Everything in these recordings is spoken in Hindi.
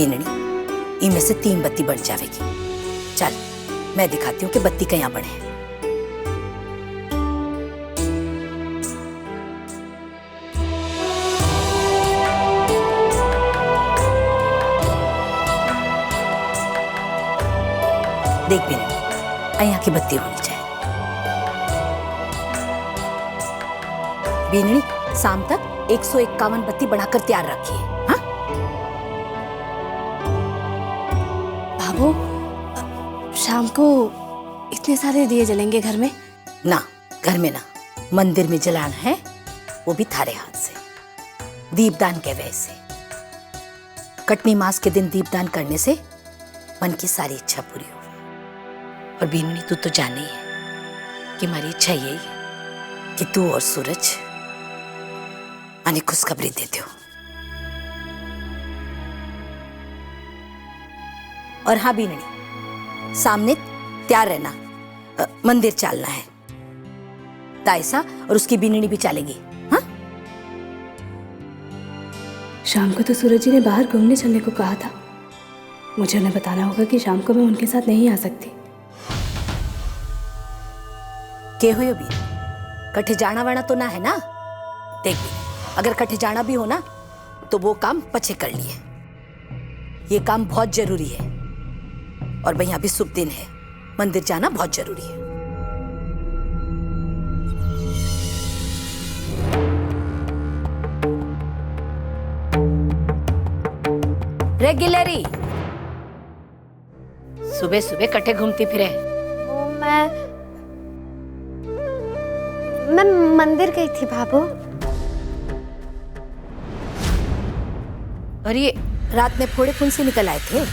बीननी इनमें से 3 बत्ती बढ़ जाएगी। चल मैं दिखाती हूँ कि बत्ती कहाँ बढ़े। देख बीननी यहाँ की बत्ती होनी चाहिए। बीननी शाम तक 151 बत्ती बढ़ाकर तैयार रखिए। हाँ बाबू, शाम को इतने सारे दिए जलेंगे घर में? ना, घर में ना, मंदिर में जलाना है, वो भी थारे हाथ से, दीपदान के वैसे। कटनी मास के दिन दीपदान करने से मन की सारी इच्छा पूरी हो। और बीननी तू तो जाने ही है कि हमारी इच्छा यही है कि तू और सूरज आने खुशखबरी देते हो। और हाँ बीननी, सामने तैयार रहना, मंदिर चलना है। तायसा और उसकी बीननी भी चलेगी। हाँ शाम को तो सूरज जी ने बाहर घूमने चलने को कहा था। मुझे उन्हें बताना होगा कि शाम को मैं उनके साथ नहीं आ सकती। के हो भी कठे जाना वाना तो ना है ना? देख भी, अगर कठे जाना भी हो ना तो वो काम पछे कर लिए। ये काम बहुत जरूरी है और भैया भी शुभ दिन है, मंदिर जाना बहुत जरूरी है। रेगुलरी सुबह सुबह कठे घूमती फिरे। वो मैं मंदिर गई थी बाबू। और ये रात में फोड़े फुंसी निकल आए थे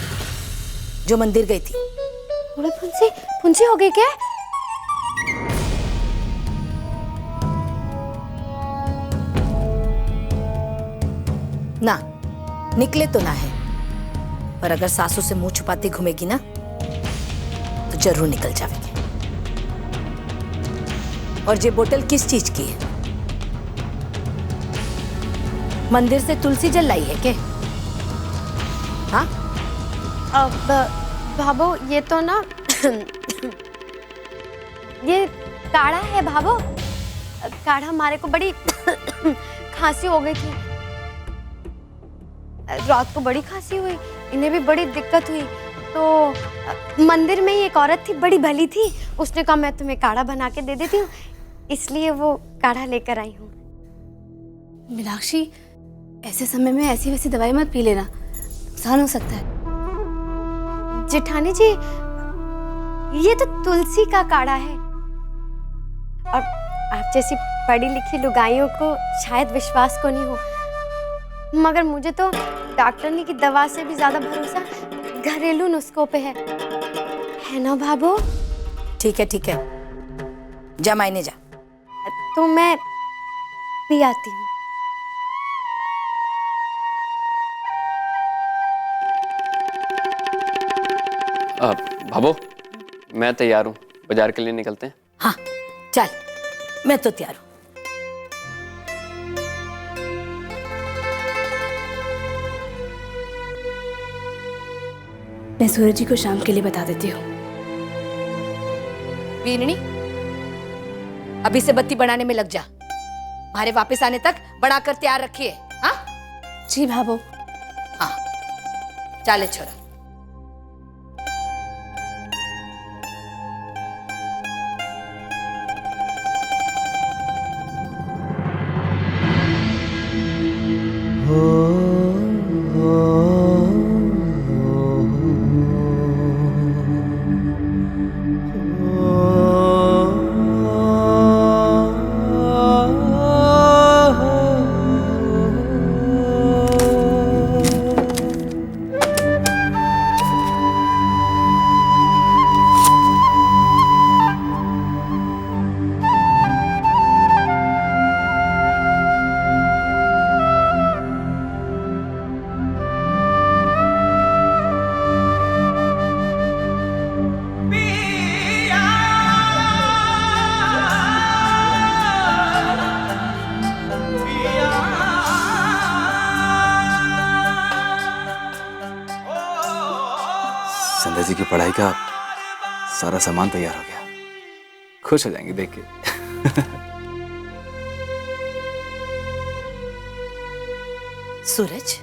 जो मंदिर गई थी। फोड़े फुंसी हो गई क्या? ना, निकले तो ना है, पर अगर सासू से मुंह छुपाती घूमेगी ना तो जरूर निकल जाएगी। और ये बोतल किस चीज की है? मंदिर से तुलसी जल लाई है के? हाँ अब भाभो ये तो ना ये काढ़ा है भाभो। काढ़ा हमारे को बड़ी खांसी हो गई थी, रात को बड़ी खांसी हुई, इन्हें भी बड़ी दिक्कत हुई। तो मंदिर में ही एक औरत थी, बड़ी भली थी, उसने कहा मैं तुम्हें काढ़ा बना के दे देती हूँ, इसलिए वो काढ़ा लेकर आई हूँ। मीनाक्षी, ऐसे समय में ऐसी वैसी दवाई मत पी लेना, नुकसान हो सकता है। जेठानी जी, ये तो तुलसी का काढ़ा है और आप जैसी पढ़ी लिखी लुगाइयों को शायद विश्वास को नहीं हो, मगर मुझे तो डॉक्टरनी की दवा से भी ज्यादा भरोसा घरेलू नुस्खों पे है ना भाभो? ठीक है, जा मायने जा। तो मैं भी आती हूँ। भाभो, मैं तैयार हूँ, बाजार के लिए निकलते हैं। हाँ चल, मैं तो तैयार हूँ। मैं सूरज जी को शाम के लिए बता देती हूँ। बीननी, अभी से बत्ती बनाने में लग जा, हमारे वापस आने तक बनाकर तैयार रखिए। हाँ जी भाभो। हाँ चले छोरा। पढ़ाई का सारा सामान तैयार हो गया। खुश हो जाएंगी देख के। सूरज,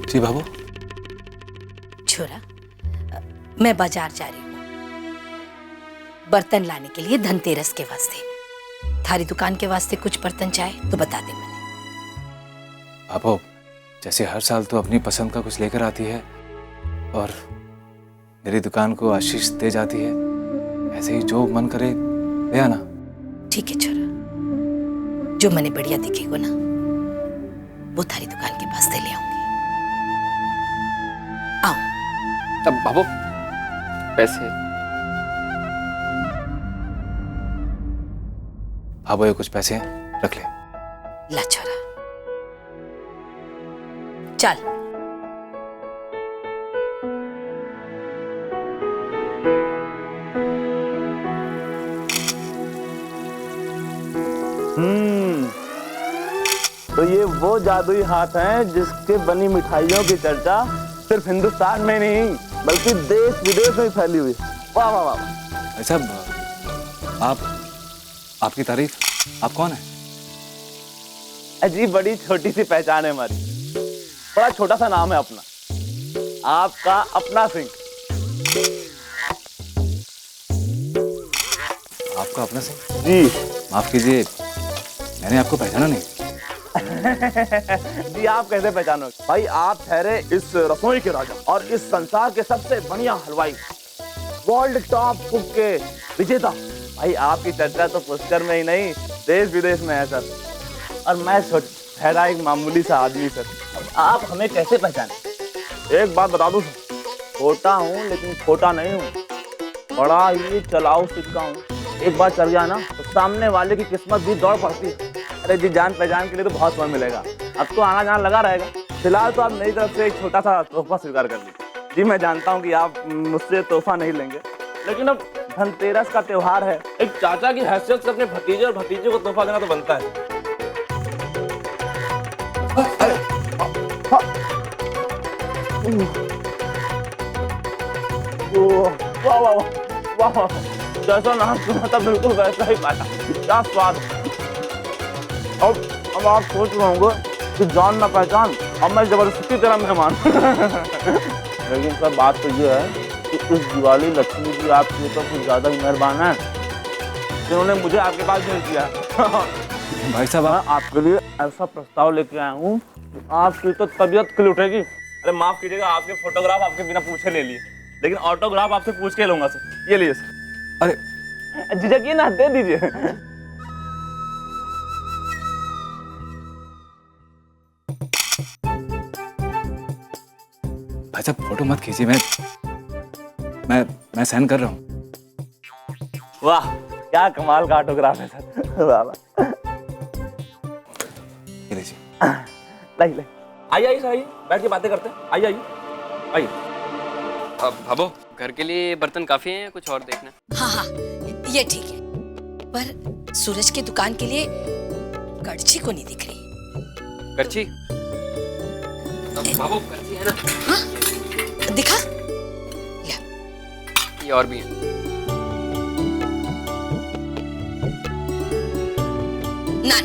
जी बाबू। छोरा, मैं बाजार जा रही हूँ बर्तन लाने के लिए, धनतेरस के वास्ते। थारी दुकान के वास्ते कुछ बर्तन चाहे तो बता दे मैंने। बाबू, जैसे हर साल तो अपनी पसंद का कुछ लेकर आती है और मेरी दुकान को आशीष दे जाती है, ऐसे ही जो मन करे ले आना। ठीक है छोरा, जो मने बढ़िया दिखेगा ना वो थारी दुकान के पास ले आऊंगी। आओ। अब बाबू पैसे। बाबू ये कुछ पैसे हैं, रख ले। ला छोरा, चल। तो ये वो जादुई हाथ हैं जिसके बनी मिठाइयों की चर्चा सिर्फ हिंदुस्तान में नहीं बल्कि देश विदेश में फैली हुई। वाह वाह वाह। भाई साहब, आपकी तारीफ। आप कौन है? अजी बड़ी छोटी सी पहचान है हमारी, बड़ा छोटा सा नाम है अपना, आपका अपना सिंह। आपका अपना सिंह? जी। माफ कीजिए, मैंने आपको पहचाना नहीं। जी आप कैसे पहचानोगे भाई, आप ठहरे इस रसोई के राजा और इस संसार के सबसे बढ़िया हलवाई, वर्ल्ड टॉप कुक के विजेता। भाई आपकी चर्चा तो पुष्कर में ही नहीं देश विदेश में है सर, और मैं ठहरा एक मामूली सा आदमी सर। आप हमें कैसे पहचाने? एक बात बता दूं, छोटा हूँ लेकिन छोटा नहीं हूँ, बड़ा ही चलाऊ सिक्का हूँ। एक बार चल गया ना तो सामने वाले की किस्मत भी दौड़ पड़ती है। अरे जी, जान पहचान के लिए तो बहुत समय मिलेगा, अब तो आना जाना लगा रहेगा। फिलहाल तो आप मेरी तरफ से एक छोटा सा तोहफा स्वीकार कर लीजिए। जी मैं जानता हूँ कि आप मुझसे तोहफा नहीं लेंगे, लेकिन अब धनतेरस का त्योहार है, एक चाचा की हैसियत से अपने भतीजे और भतीजे को तोहफा देना तो बनता है। वाह वाह वाह वाह, जैसा नाम सुना था बिल्कुल वैसा ही पाया, क्या स्वाद। अब आप सोच रहे होंगे कि जान ना पहचान, अब मैं जबरदस्ती तेरा मेहमान। लेकिन सर बात तो ये है कि इस दिवाली लक्ष्मी जी आपके ऊपर कुछ ज्यादा ही मेहरबान है, जिन्होंने मुझे आपके पास भेज दिया। भाई साहब, आपके लिए ऐसा प्रस्ताव लेके आया हूँ, आपकी तो तबीयत खिल उठेगी। अरे माफ कीजिएगा, आपके फोटोग्राफ आपके बिना पूछे ले लिए, लेकिन ऑटोग्राफ आपसे पूछ के लूंगा सर। ये लिए सर। अरे झिझकिए ना, दे दीजिए। भाई साहब फोटो मत खींचिए, मैं सहन कर रहा हूँ। वाह क्या कमाल का ऑटोग्राफ है सर। वाह वाह। ये लीजिए। लाइए आइए सर, आइए बैठ के बातें करते हैं। आइए आइए आइए। अब बाबू घर के लिए बर्तन काफी हैं या कुछ और देखना? हाँ हाँ, ये ठीक है, पर सूरज की दुकान के लिए कड़छी को नहीं दिख रही। करछी? बाबू करछी है ना? हाँ दिखा। ये और भी है। ना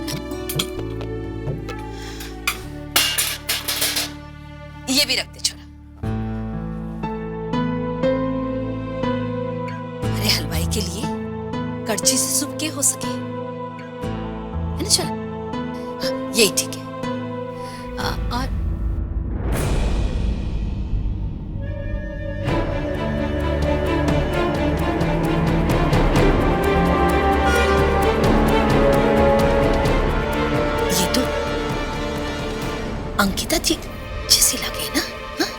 ये भी रख दे छोरा। अरे हलवाई के लिए कड़छी से सूप के हो सके, है ना छोरा? हाँ, यही ठीक है। और ये तो अंकिता जी जैसी लगे ना। हाँ?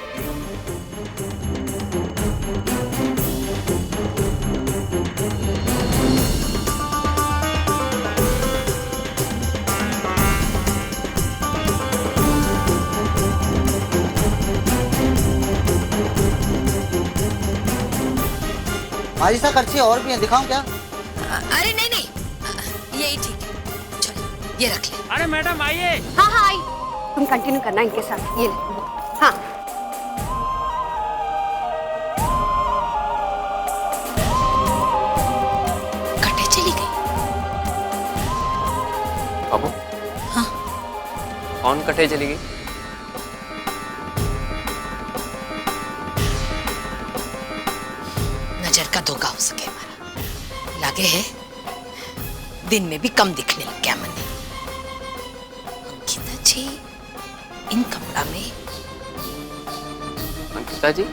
भाई साहब करछी और भी है, दिखाऊं क्या? अरे नहीं नहीं, यही ठीक है, चलो ये रख ले। अरे मैडम आइए। हाँ हाँ आई, तुम कंटिन्यू करना इनके साथ। ये ले। हाँ कौन कटे चली गई? नजर का धोखा हो सके हमारा, लागे है दिन में भी कम दिखने लग गया मने। अंकिता जी इन कपड़ा में अंकिता जी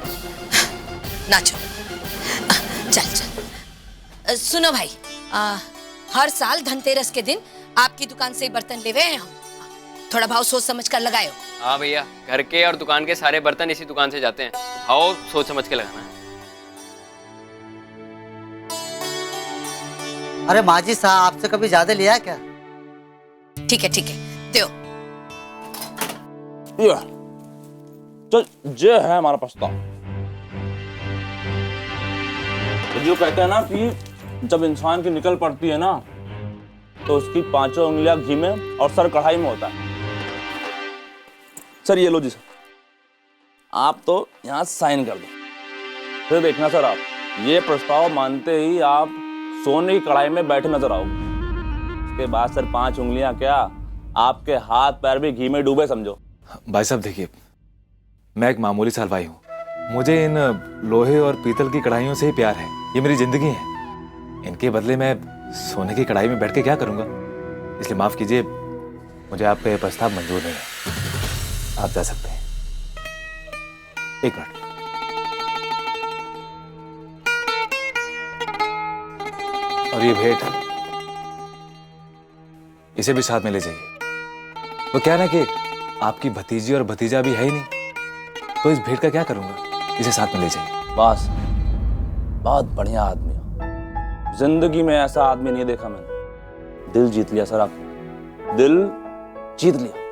नाचो। चल चल। सुनो भाई, हर साल धनतेरस के दिन आपकी दुकान से ही बर्तन ले हैं हम, थोड़ा भाव सोच समझ कर लगाए हो। हाँ भैया, घर के और दुकान के सारे बर्तन इसी दुकान से जाते हैं, आओ सोच समझ के लगाना है। अरे माजी साहब, आपसे कभी ज्यादा लिया है क्या? ठीक है दो। तो ये है हमारा प्रस्ताव। तो जो कहते हैं ना कि जब इंसान की निकल पड़ती है ना तो उसकी 5 उंगलियां घी में और सर कढ़ाई में होता है। सर ये लो जी सर, आप तो यहाँ साइन कर दो। फिर देखना सर, आप ये प्रस्ताव मानते ही आप सोने की कढ़ाई में बैठे नजर आओगे। उसके बाद सर 5 उंगलियां क्या, आपके हाथ पैर भी घी में डूबे समझो। भाई साहब देखिए, मैं एक मामूली सा हलवाई हूँ, मुझे इन लोहे और पीतल की कढ़ाइयों से ही प्यार है, ये मेरी जिंदगी है। इनके बदले मैं सोने की कढ़ाई में बैठ के क्या करूँगा? इसलिए माफ कीजिए, मुझे आपका ये प्रस्ताव मंजूर नहीं है। आप जा सकते हैं। एक मिनट, और ये भेंट इसे भी साथ में ले जाइए। वो क्या है ना कि आपकी भतीजी और भतीजा भी है ही नहीं, तो इस भेंट का क्या करूंगा? इसे साथ में ले जाइए। बस, बहुत बढ़िया आदमी हो। जिंदगी में ऐसा आदमी नहीं देखा मैंने। दिल जीत लिया सर, आप दिल जीत लिया।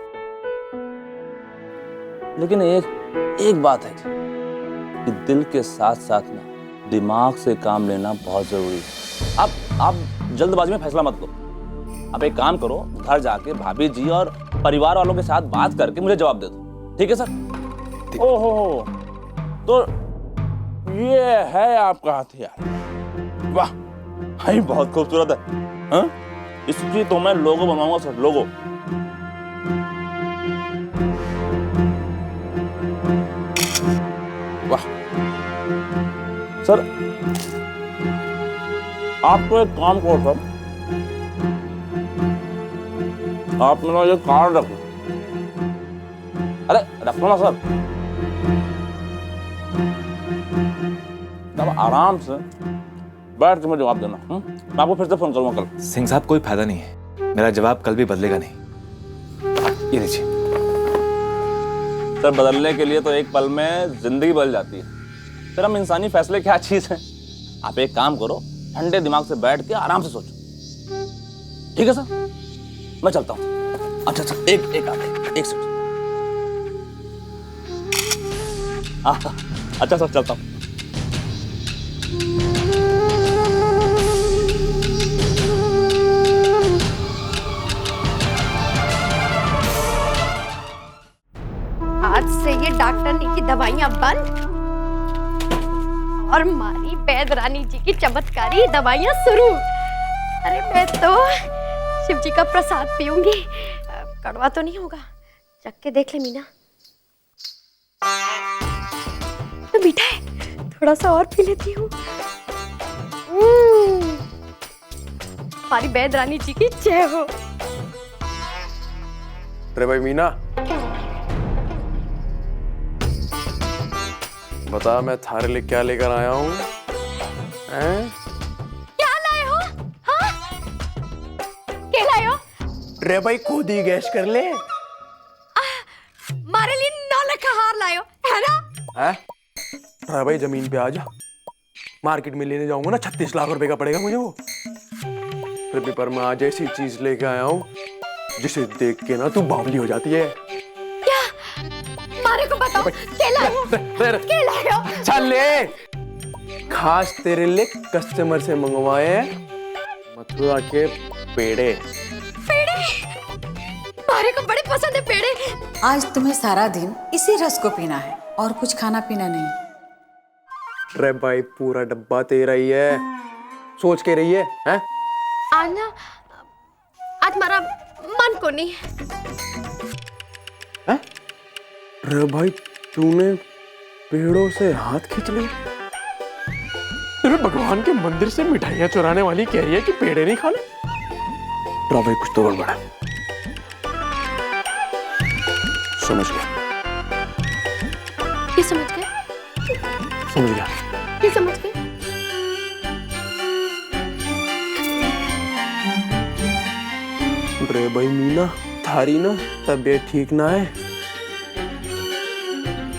लेकिन एक बात है कि दिल के साथ साथ ना दिमाग से काम लेना बहुत जरूरी है। आप जल्दबाजी में फैसला मत लो। आप एक काम करो, घर जाके भाभी जी और परिवार वालों के साथ बात करके मुझे जवाब दे दो। ठीक है सर? ओहो, तो ये है आपका हथियार। वाह, हाई बहुत खूबसूरत है। हाँ? इसकी तो मैं लोगो बनवाऊंगा सर, लोगो। वाह सर, आप तो एक काम करो सर, आप मेरा ये कार्ड रखो। अरे रखो ना सर, अब आराम से बैठ के मुझे जवाब देना। मैं आपको फिर से फोन करूंगा कल। सिंह साहब कोई फायदा नहीं है, मेरा जवाब कल भी बदलेगा नहीं। ये लीजिए। सर बदलने के लिए तो एक पल में जिंदगी बदल जाती है। फिर हम इंसानी फैसले क्या चीज है? आप एक काम करो, ठंडे दिमाग से बैठ के आराम से सोचो। ठीक है सर, मैं चलता हूँ। अच्छा एक सेकंड। अच्छा सर, चलता हूँ। आज से ये डॉक्टरनी की दवाइयां बंद और हमारी वैद रानी जी की चमत्कारी दवाइयां शुरू। अरे मैं तो शिव जी का प्रसाद पीऊंगी। कड़वा तो नहीं होगा? चख के देख ले मीना। तो मीठा है, थोड़ा सा और पी लेती हूँ। हमारी वैद रानी जी की जय हो। अरे भाई मीना, बता मैं थारे लिए क्या लेकर आया हूँ? क्या लाए हो? हाँ? क्या लाए हो? रे भाई खुद ही गैस कर ले। मारे लिए 9 लाख का हार लाए हो, है ना? हैं? रे भाई जमीन पे आ जा, मार्केट में लेने जाऊंगा ना 36 लाख रुपए का पड़ेगा मुझे वो। फिर पर मैं आज ऐसी चीज लेके आया हूँ जिसे देख के ना तू बावली हो जाती है। क्या? मारे को बताओ, क्या लाए हो? क्या लाए हो? चल ले, खास तेरे लिए कस्टमर से मंगवाए मथुरा के पेड़े। पेड़े? मारे को बड़े पसंद है पेड़े। आज तुम्हें सारा दिन इसी रस को पीना है और कुछ खाना पीना नहीं। रे भाई पूरा डब्बा तेरा ही है, सोच के रही है, हैं? आज ना, आज हमारा मन को नहीं है। अरे भाई तूने पेड़ों से हाथ खींच लिए? तेरे भगवान के मंदिर से मिठाइयां चुराने वाली कह रही है कि पेड़े नहीं खाने। भाई कुछ तो गड़बड़ है। समझ गया। ये समझ गए? समझ गया। ये समझ गए? अरे भाई मीना, थारी ना तबीयत ठीक ना है,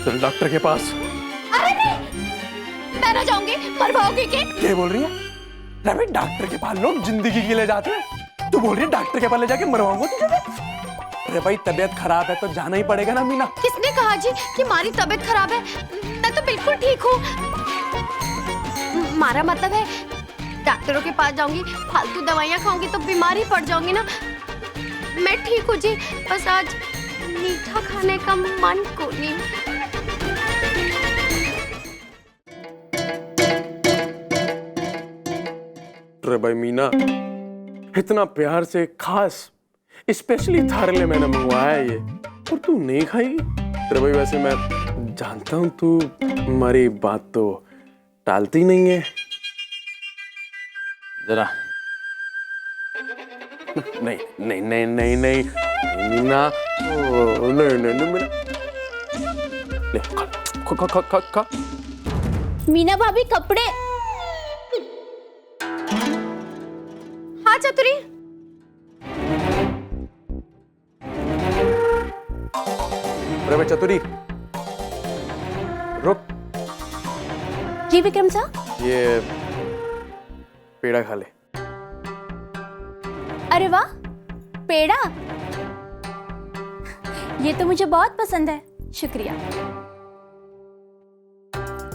चल डॉक्टर के पास। अरे नहीं, मैं ना जाऊंगी, मरवाओगे के? क्या बोल रही है? अरे भाई डॉक्टर के पास लोग जिंदगी के लिए जाते हैं, तू बोल रही है डॉक्टर के पास ले जाके मरवाऊंगा तुझे? अरे भाई तबीयत खराब है तो जाना ही पड़ेगा ना मीना। किसने कहा जी कि हमारी तबीयत खराब है? मैं तो बिल्कुल ठीक हूँ। हमारा मतलब है डॉक्टरों के पास जाऊंगी, फालतू दवाइयाँ खाऊंगी तो बीमार ही पड़ जाऊंगी ना। मैं ठीक हूँ जी, बस आज मीठा खाने का मन को नहीं। अरे भाई मीना, इतना प्यार से खास स्पेशली थारे लिए मैंने मंगवाया है ये, और तू नहीं खाएगी? अरे भाई वैसे मैं जानता हूँ तू हमारी बात तो टालती नहीं है। जरा नहीं नहीं नहीं नहीं नहीं मीना, नहीं नहीं नहीं मीना, ले खा खा खा खा। मीना भाभी कपड़े। हाँ चतुरी। अरे भाई चतुरी रुक। जी विक्रम साहब। ये पेड़ा खा ले। अरे वाह, पेड़ा, ये तो मुझे बहुत पसंद है, शुक्रिया।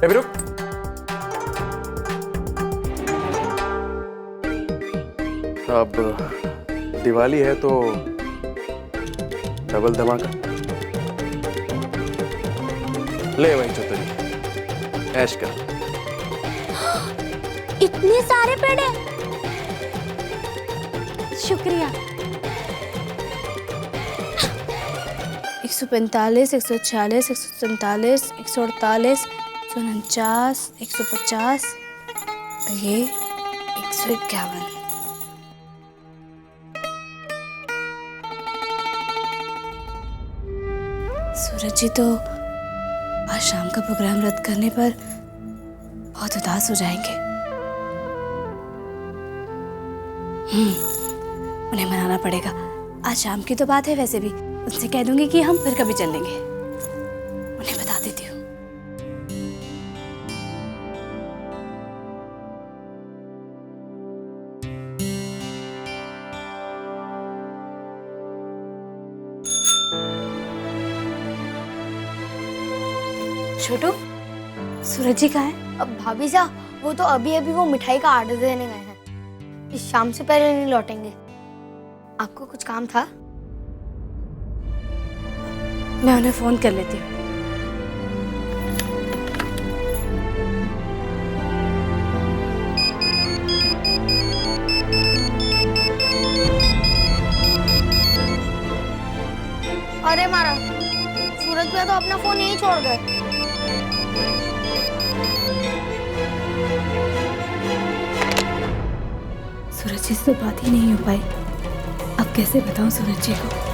अभी रुक। अब दिवाली है तो डबल धमाका। ले भाई चतुरी, ऐश कर। इतने सारे पेड़े, शुक्रिया। 145, 146, 147, 148, 149, 150, ये 151। सूरज जी तो आज शाम का प्रोग्राम रद्द करने पर बहुत उदास हो जाएंगे। उन्हें मनाना पड़ेगा। आज शाम की तो बात है, वैसे भी उनसे कह दूंगी कि हम फिर कभी चल लेंगे। उन्हें बता देती हूँ। छोटू, सूरज जी कहाँ है? अब भाभी साहब वो तो अभी अभी वो मिठाई का आर्डर देने गए हैं, इस शाम से पहले नहीं लौटेंगे। आपको कुछ काम था? मैं उन्हें फोन कर लेती हूँ। अरे मारा, सूरज भैया तो अपना फोन यहीं छोड़ गए। सूरज जी से बात ही नहीं हो पाई। अब कैसे बताऊं सूरज जी को?